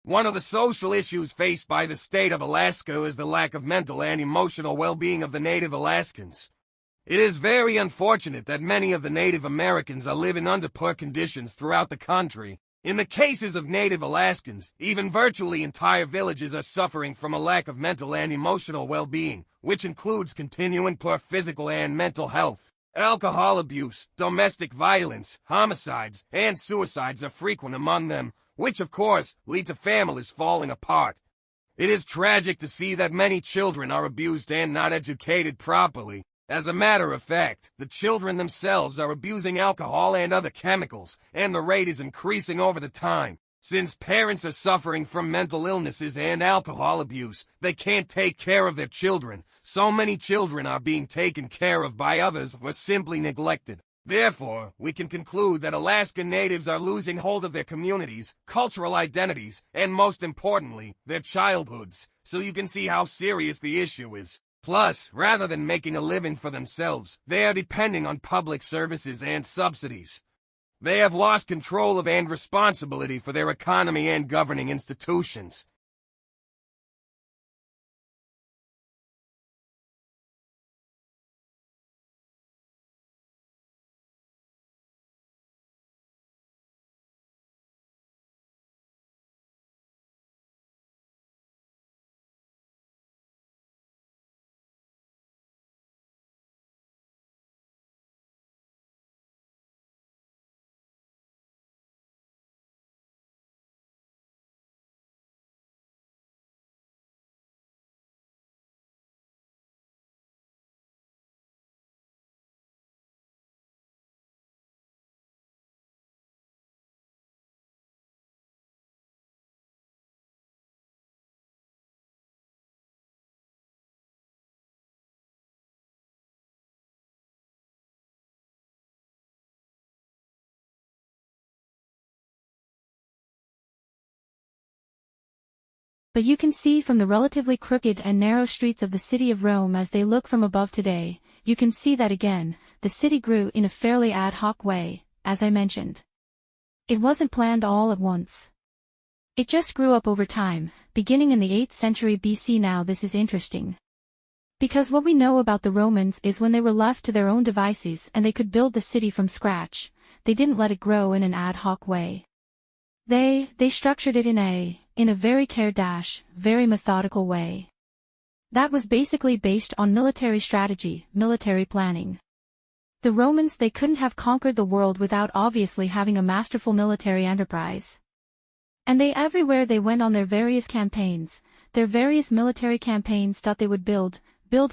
One of the social issues faced by the state of Alaska is the lack of mental and emotional well-being of the Native Alaskans. It is very unfortunate that many of the Native Americans are living under poor conditions throughout the country. In the cases of Native Alaskans, even virtually entire villages are suffering from a lack of mental and emotional well-being, which includes continuing poor physical and mental health. Alcohol abuse, domestic violence, homicides, and suicides are frequent among them, which of course lead to families falling apart. It is tragic to see that many children are abused and not educated properly. As a matter of fact, the children themselves are abusing alcohol and other chemicals, and the rate is increasing over the time. Since parents are suffering from mental illnesses and alcohol abuse, they can't take care of their children. So many children are being taken care of by others or simply neglected. Therefore, we can conclude that Alaskan Natives are losing hold of their communities, cultural identities, and most importantly, their childhoods. So you can see how serious the issue is. Plus, rather than making a living for themselves, they are depending on public services and subsidies. They have lost control of and responsibility for their economy and governing institutions. But you can see from the relatively crooked and narrow streets of the city of Rome as they look from above today, you can see that again, the city grew in a fairly ad hoc way, as I mentioned. It wasn't planned all at once. It just grew up over time, beginning in the 8th century BC. Now this is interesting. Because what we know about the Romans is when they were left to their own devices and they could build the city from scratch, they didn't let it grow in an ad hoc way. They structured it in a very very methodical way. That was basically based on military strategy, military planning. The Romans, they couldn't have conquered the world without obviously having a masterful military enterprise. And everywhere they went on their various campaigns, their various military campaigns, thought they would build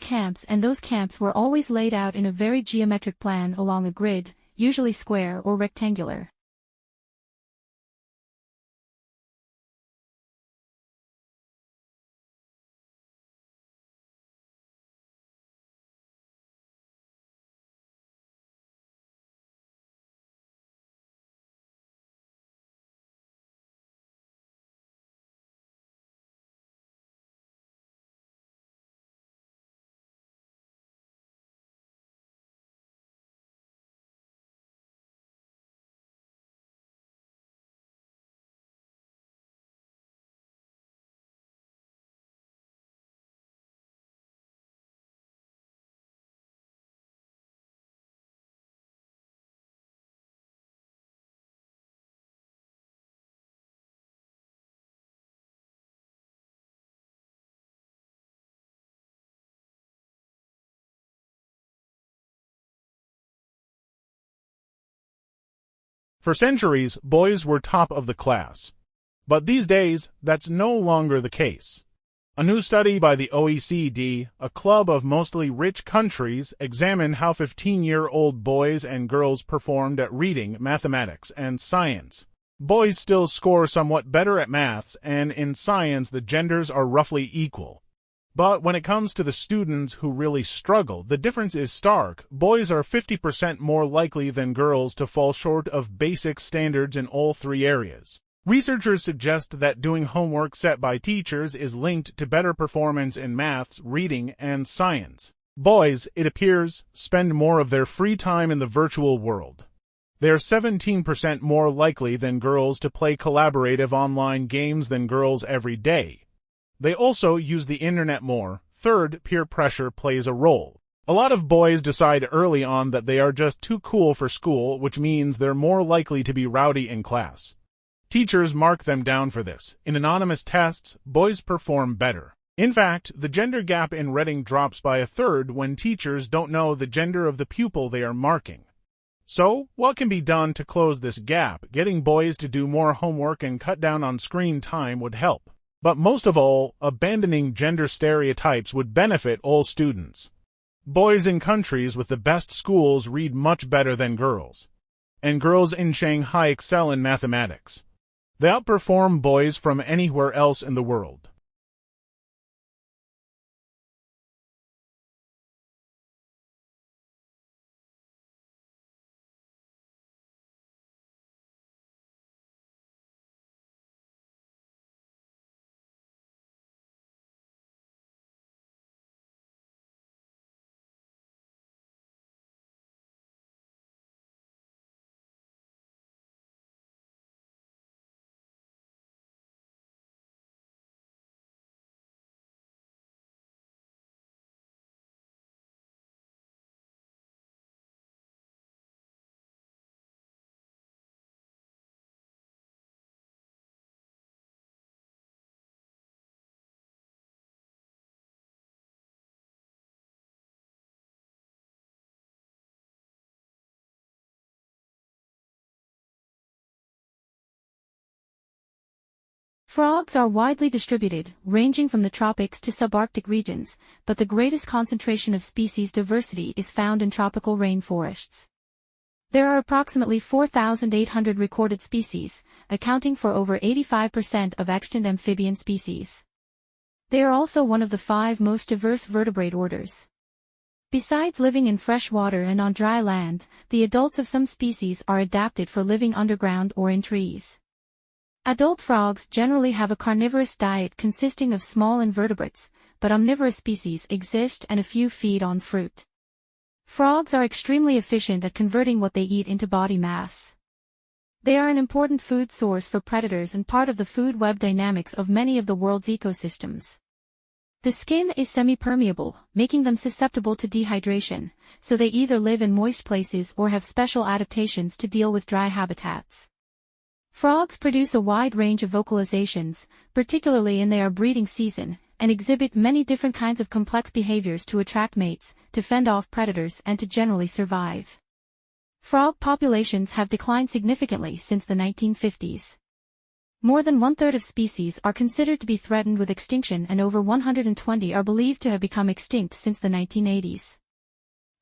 camps, and those camps were always laid out in a very geometric plan along a grid, usually square or rectangular. For centuries, boys were top of the class. But these days, that's no longer the case. A new study by the OECD, a club of mostly rich countries, examined how 15-year-old boys and girls performed at reading, mathematics, and science. Boys still score somewhat better at maths, and in science the genders are roughly equal. But when it comes to the students who really struggle, the difference is stark. Boys are 50% more likely than girls to fall short of basic standards in all three areas. Researchers suggest that doing homework set by teachers is linked to better performance in maths, reading, and science. Boys, it appears, spend more of their free time in the virtual world. They are 17% more likely than girls to play collaborative online games than girls every day. They also use the internet more. Third, peer pressure plays a role. A lot of boys decide early on that they are just too cool for school, which means they're more likely to be rowdy in class. Teachers mark them down for this. In anonymous tests, boys perform better. In fact, the gender gap in Reading drops by a third when teachers don't know the gender of the pupil they are marking. So, what can be done to close this gap? Getting boys to do more homework and cut down on screen time would help. But most of all, abandoning gender stereotypes would benefit all students. Boys in countries with the best schools read much better than girls. And girls in Shanghai excel in mathematics. They outperform boys from anywhere else in the world. Frogs are widely distributed, ranging from the tropics to subarctic regions, but the greatest concentration of species diversity is found in tropical rainforests. There are approximately 4,800 recorded species, accounting for over 85% of extant amphibian species. They are also one of the 5 most diverse vertebrate orders. Besides living in fresh water and on dry land, the adults of some species are adapted for living underground or in trees. Adult frogs generally have a carnivorous diet consisting of small invertebrates, but omnivorous species exist and a few feed on fruit. Frogs are extremely efficient at converting what they eat into body mass. They are an important food source for predators and part of the food web dynamics of many of the world's ecosystems. The skin is semi-permeable, making them susceptible to dehydration, so they either live in moist places or have special adaptations to deal with dry habitats. Frogs produce a wide range of vocalizations, particularly in their breeding season, and exhibit many different kinds of complex behaviors to attract mates, to fend off predators and to generally survive. Frog populations have declined significantly since the 1950s. More than 1/3 of species are considered to be threatened with extinction and over 120 are believed to have become extinct since the 1980s.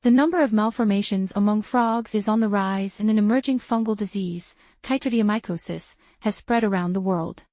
The number of malformations among frogs is on the rise and an emerging fungal disease, chytridiomycosis, has spread around the world.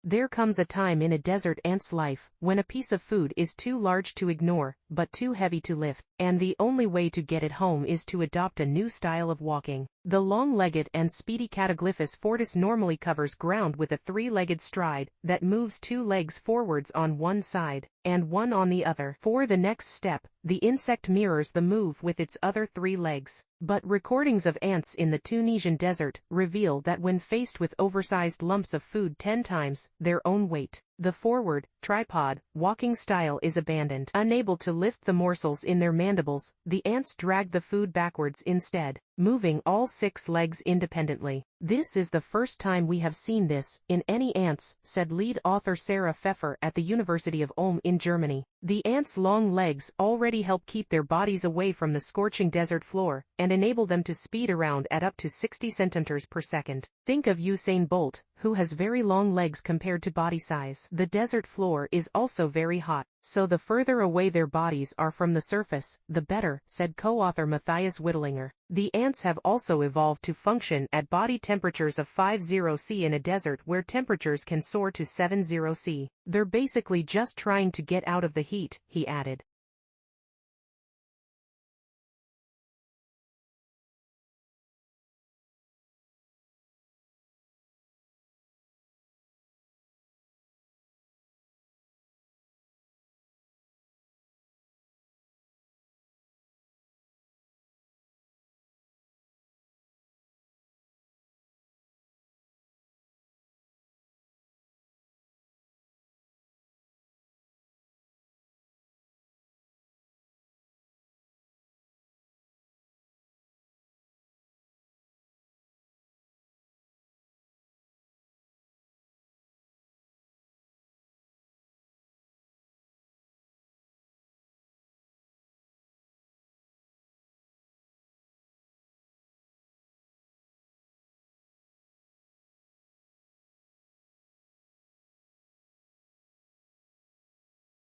There comes a time in a desert ant's life when a piece of food is too large to ignore, but too heavy to lift, and the only way to get it home is to adopt a new style of walking. The long-legged and speedy Cataglyphus fortis normally covers ground with a 3-legged stride that moves 2 legs forwards on one side, and one on the other. For the next step, the insect mirrors the move with its other 3 legs. But recordings of ants in the Tunisian desert reveal that when faced with oversized lumps of food 10 times their own weight, the forward, tripod, walking style is abandoned. Unable to lift the morsels in their mandibles, the ants drag the food backwards instead. moving all 6 legs independently. This is the first time we have seen this in any ants, said lead author Sarah Pfeffer at the University of Ulm in Germany. The ants' long legs already help keep their bodies away from the scorching desert floor and enable them to speed around at up to 60 centimeters per second. Think of Usain Bolt, who has very long legs compared to body size. The desert floor is also very hot, so the further away their bodies are from the surface, the better, said co-author Matthias Wittlinger. The ants have also evolved to function at body temperatures of 50°C in a desert where temperatures can soar to 70°C. They're basically just trying to get out of the heat, he added.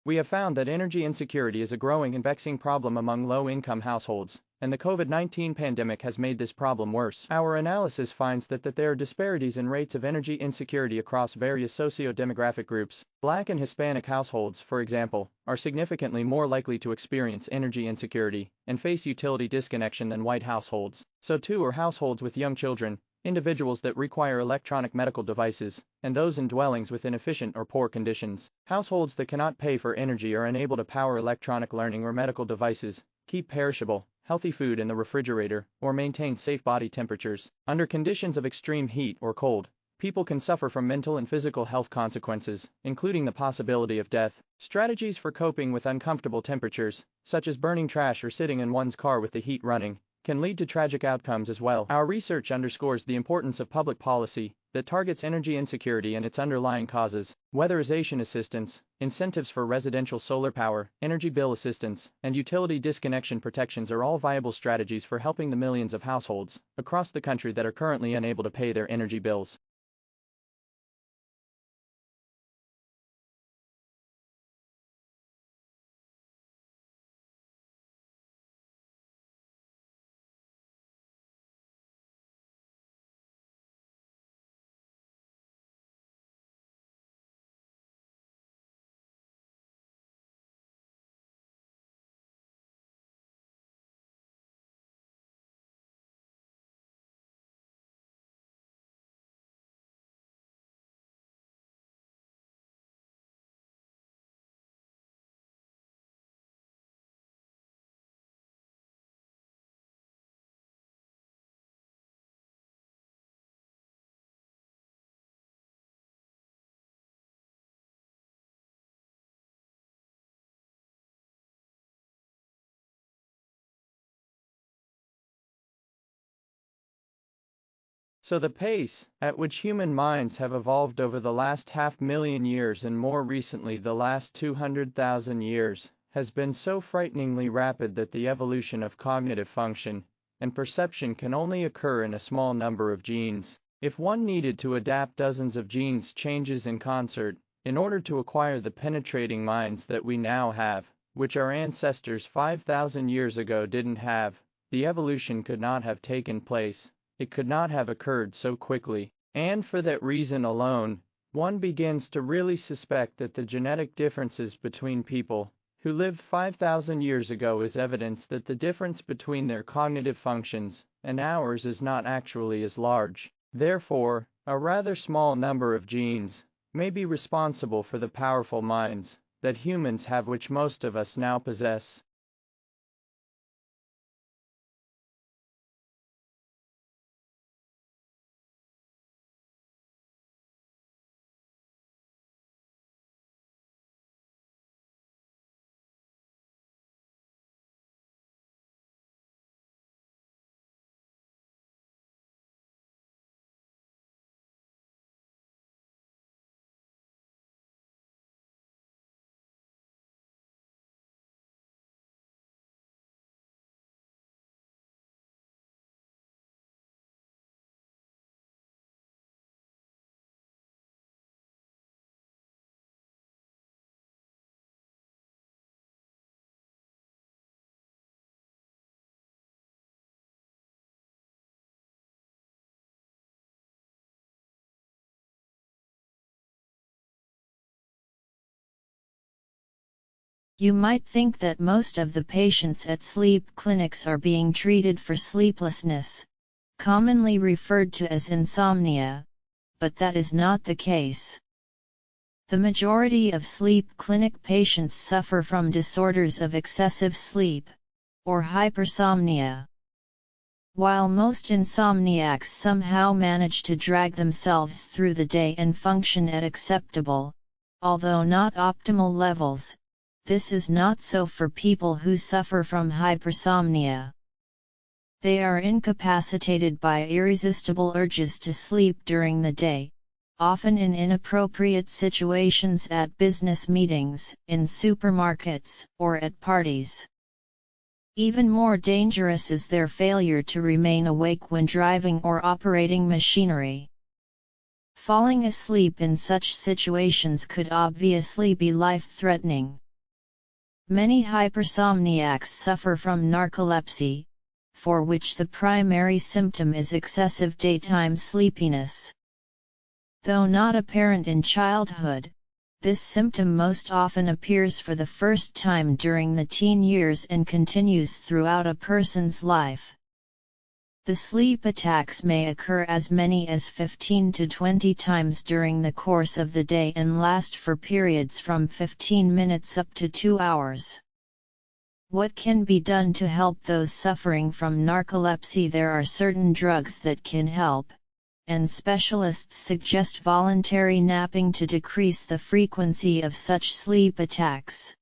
We have found that energy insecurity is a growing and vexing problem among low-income households, and the COVID-19 pandemic has made this problem worse. Our analysis finds that there are disparities in rates of energy insecurity across various socio-demographic groups. Black and Hispanic households, for example, are significantly more likely to experience energy insecurity and face utility disconnection than white households. So too are households with young children, individuals that require electronic medical devices, and those in dwellings with inefficient or poor conditions. Households that cannot pay for energy or unable to power electronic learning or medical devices, keep perishable, healthy food in the refrigerator, or maintain safe body temperatures. Under conditions of extreme heat or cold, people can suffer from mental and physical health consequences, including the possibility of death. Strategies for coping with uncomfortable temperatures, such as burning trash or sitting in one's car with the heat running, can lead to tragic outcomes as well. Our research underscores the importance of public policy that targets energy insecurity and its underlying causes. Weatherization assistance, incentives for residential solar power, energy bill assistance, and utility disconnection protections are all viable strategies for helping the millions of households across the country that are currently unable to pay their energy bills. So the pace at which human minds have evolved over the last 500,000 years and more recently the last 200,000 years has been so frighteningly rapid that the evolution of cognitive function and perception can only occur in a small number of genes. If one needed to adapt dozens of genes changes in concert in order to acquire the penetrating minds that we now have, which our ancestors 5,000 years ago didn't have, the evolution could not have taken place. It could not have occurred so quickly, and for that reason alone, one begins to really suspect that the genetic differences between people who lived 5,000 years ago is evidence that the difference between their cognitive functions and ours is not actually as large. Therefore, a rather small number of genes may be responsible for the powerful minds that humans have, which most of us now possess. You might think that most of the patients at sleep clinics are being treated for sleeplessness, commonly referred to as insomnia, but that is not the case. The majority of sleep clinic patients suffer from disorders of excessive sleep, or hypersomnia. While most insomniacs somehow manage to drag themselves through the day and function at acceptable, although not optimal levels, this is not so for people who suffer from hypersomnia. They are incapacitated by irresistible urges to sleep during the day, often in inappropriate situations at business meetings, in supermarkets, or at parties. Even more dangerous is their failure to remain awake when driving or operating machinery. Falling asleep in such situations could obviously be life-threatening. Many hypersomniacs suffer from narcolepsy, for which the primary symptom is excessive daytime sleepiness. Though not apparent in childhood, this symptom most often appears for the first time during the teen years and continues throughout a person's life. The sleep attacks may occur as many as 15 to 20 times during the course of the day and last for periods from 15 minutes up to 2 hours. What can be done to help those suffering from narcolepsy? There are certain drugs that can help, and specialists suggest voluntary napping to decrease the frequency of such sleep attacks.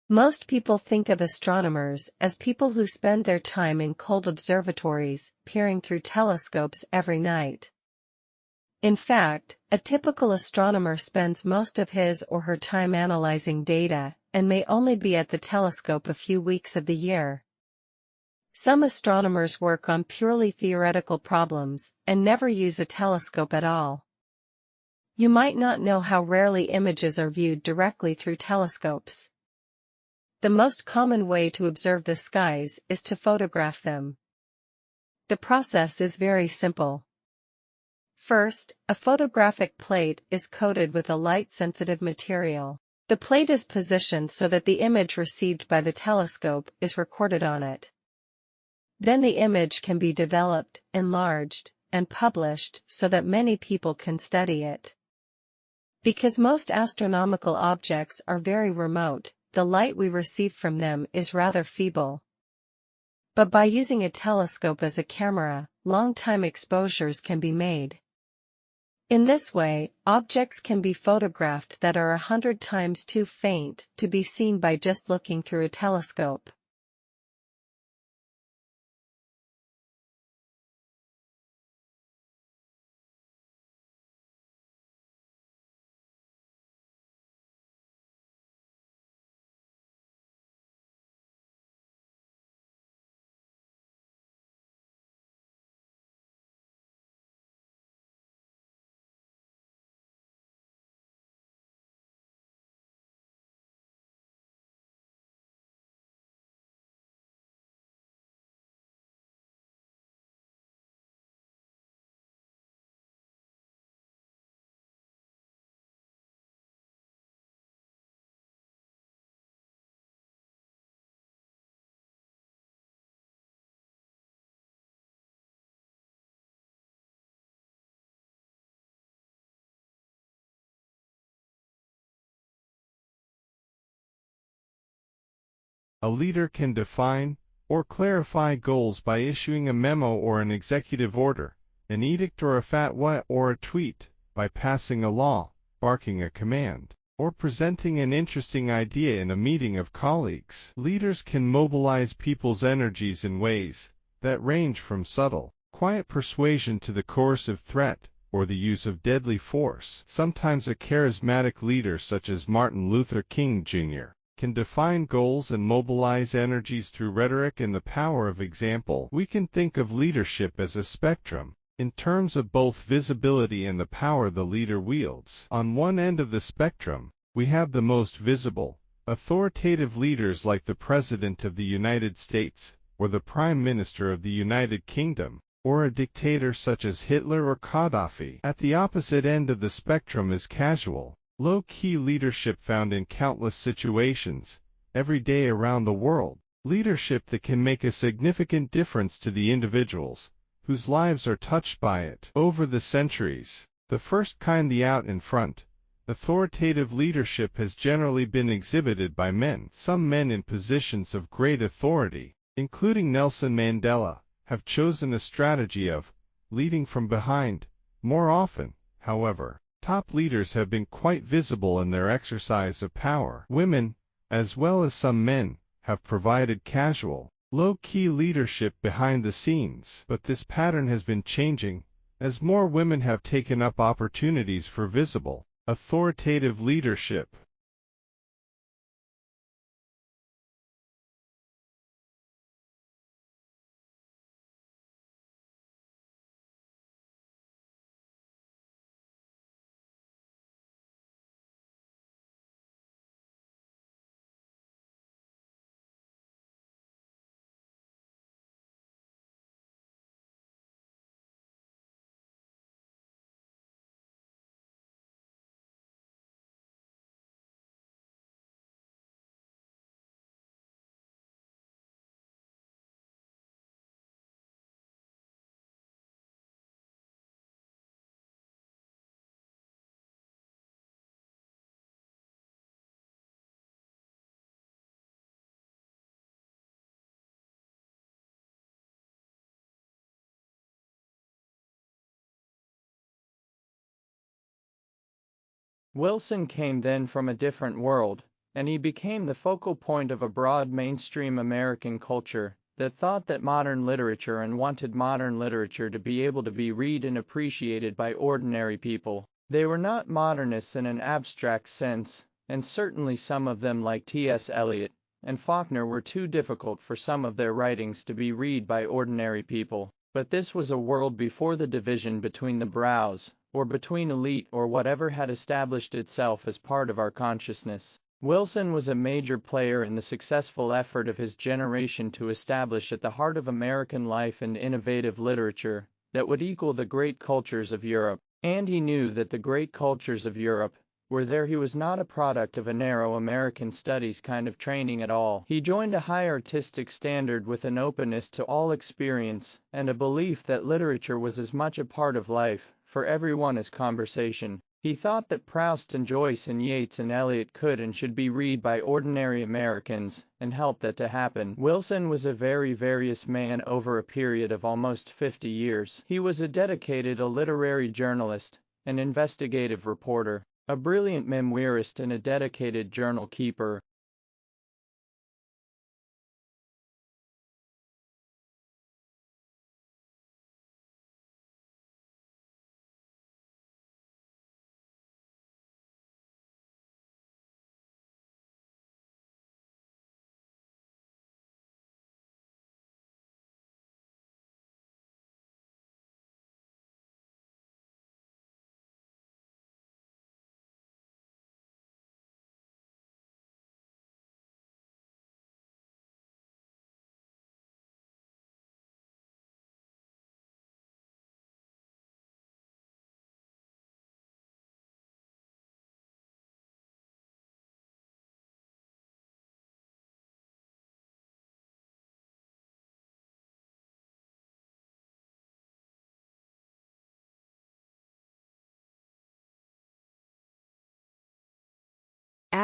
Most people think of astronomers as people who spend their time in cold observatories, peering through telescopes every night. In fact, a typical astronomer spends most of his or her time analyzing data, and may only be at the telescope a few weeks of the year. Some astronomers work on purely theoretical problems, and never use a telescope at all. You might not know how rarely images are viewed directly through telescopes. The most common way to observe the skies is to photograph them. The process is very simple. First, a photographic plate is coated with a light-sensitive material. The plate is positioned so that the image received by the telescope is recorded on it. Then the image can be developed, enlarged, and published so that many people can study it. Because most astronomical objects are very remote, the light we receive from them is rather feeble. But by using a telescope as a camera, long-time exposures can be made. In this way, objects can be photographed that are 100 times too faint to be seen by just looking through a telescope. A leader can define or clarify goals by issuing a memo or an executive order, an edict or a fatwa or a tweet, by passing a law, barking a command, or presenting an interesting idea in a meeting of colleagues. Leaders can mobilize people's energies in ways that range from subtle, quiet persuasion to the coercive threat, or the use of deadly force. Sometimes a charismatic leader such as Martin Luther King Jr. can define goals and mobilize energies through rhetoric and the power of example. We can think of leadership as a spectrum, in terms of both visibility and the power the leader wields. On one end of the spectrum, we have the most visible, authoritative leaders like the President of the United States, or the Prime Minister of the United Kingdom, or a dictator such as Hitler or Gaddafi. At the opposite end of the spectrum is casual, low-key leadership found in countless situations, every day around the world. Leadership that can make a significant difference to the individuals whose lives are touched by it. Over the centuries, the first kind, the out in front, authoritative leadership has generally been exhibited by men. Some men in positions of great authority, including Nelson Mandela, have chosen a strategy of leading from behind. More often, however, top leaders have been quite visible in their exercise of power. Women, as well as some men, have provided casual, low-key leadership behind the scenes. But this pattern has been changing, as more women have taken up opportunities for visible, authoritative leadership. Wilson came then from a different world, and he became the focal point of a broad mainstream American culture that thought that modern literature and wanted modern literature to be able to be read and appreciated by ordinary people. They were not modernists in an abstract sense, and certainly some of them like T.S. Eliot and Faulkner were too difficult for some of their writings to be read by ordinary people. But this was a world before the division between the brows, or between elite or whatever had established itself as part of our consciousness. Wilson was a major player in the successful effort of his generation to establish at the heart of American life an innovative literature that would equal the great cultures of Europe. And he knew that the great cultures of Europe were there. He was not a product of a narrow American studies kind of training at all. He joined a high artistic standard with an openness to all experience and a belief that literature was as much a part of life for everyone as conversation. He thought that Proust and Joyce and Yeats and Eliot could and should be read by ordinary Americans, and helped that to happen. Wilson was a very various man over a period of almost 50 years. He was a dedicated literary journalist, an investigative reporter, a brilliant memoirist and a dedicated journal keeper.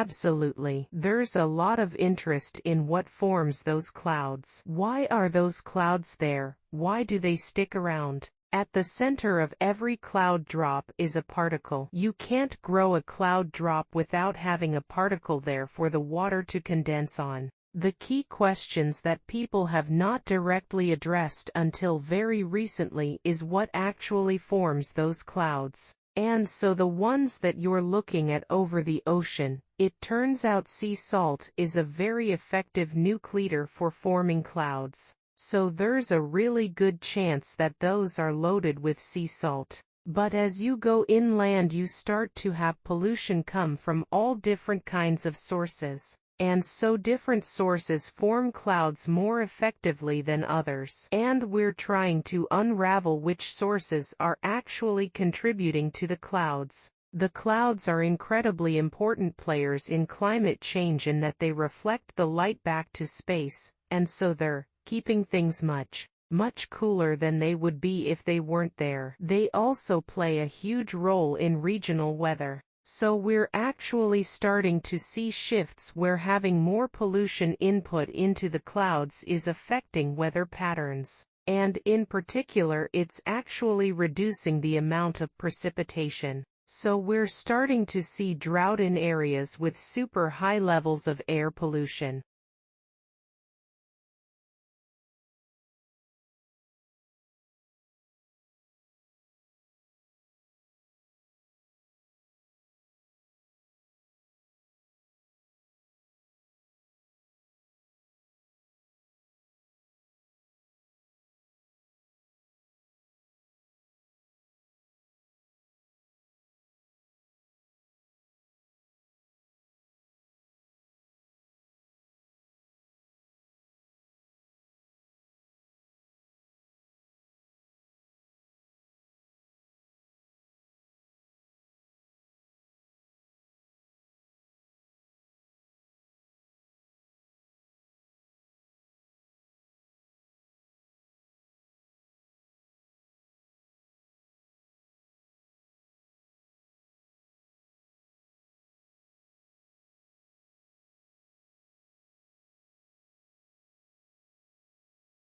Absolutely. There's a lot of interest in what forms those clouds. Why are those clouds there? Why do they stick around? At the center of every cloud drop is a particle. You can't grow a cloud drop without having a particle there for the water to condense on. The key questions that people have not directly addressed until very recently is what actually forms those clouds. And so the ones that you're looking at over the ocean, it turns out sea salt is a very effective nucleator for forming clouds. So there's a really good chance that those are loaded with sea salt. But as you go inland you start to have pollution come from all different kinds of sources. And so different sources form clouds more effectively than others. And we're trying to unravel which sources are actually contributing to the clouds. The clouds are incredibly important players in climate change in that they reflect the light back to space, and so they're keeping things much cooler than they would be if they weren't there. They also play a huge role in regional weather. So we're actually starting to see shifts where having more pollution input into the clouds is affecting weather patterns. And in particular, it's actually reducing the amount of precipitation. So we're starting to see drought in areas with super high levels of air pollution.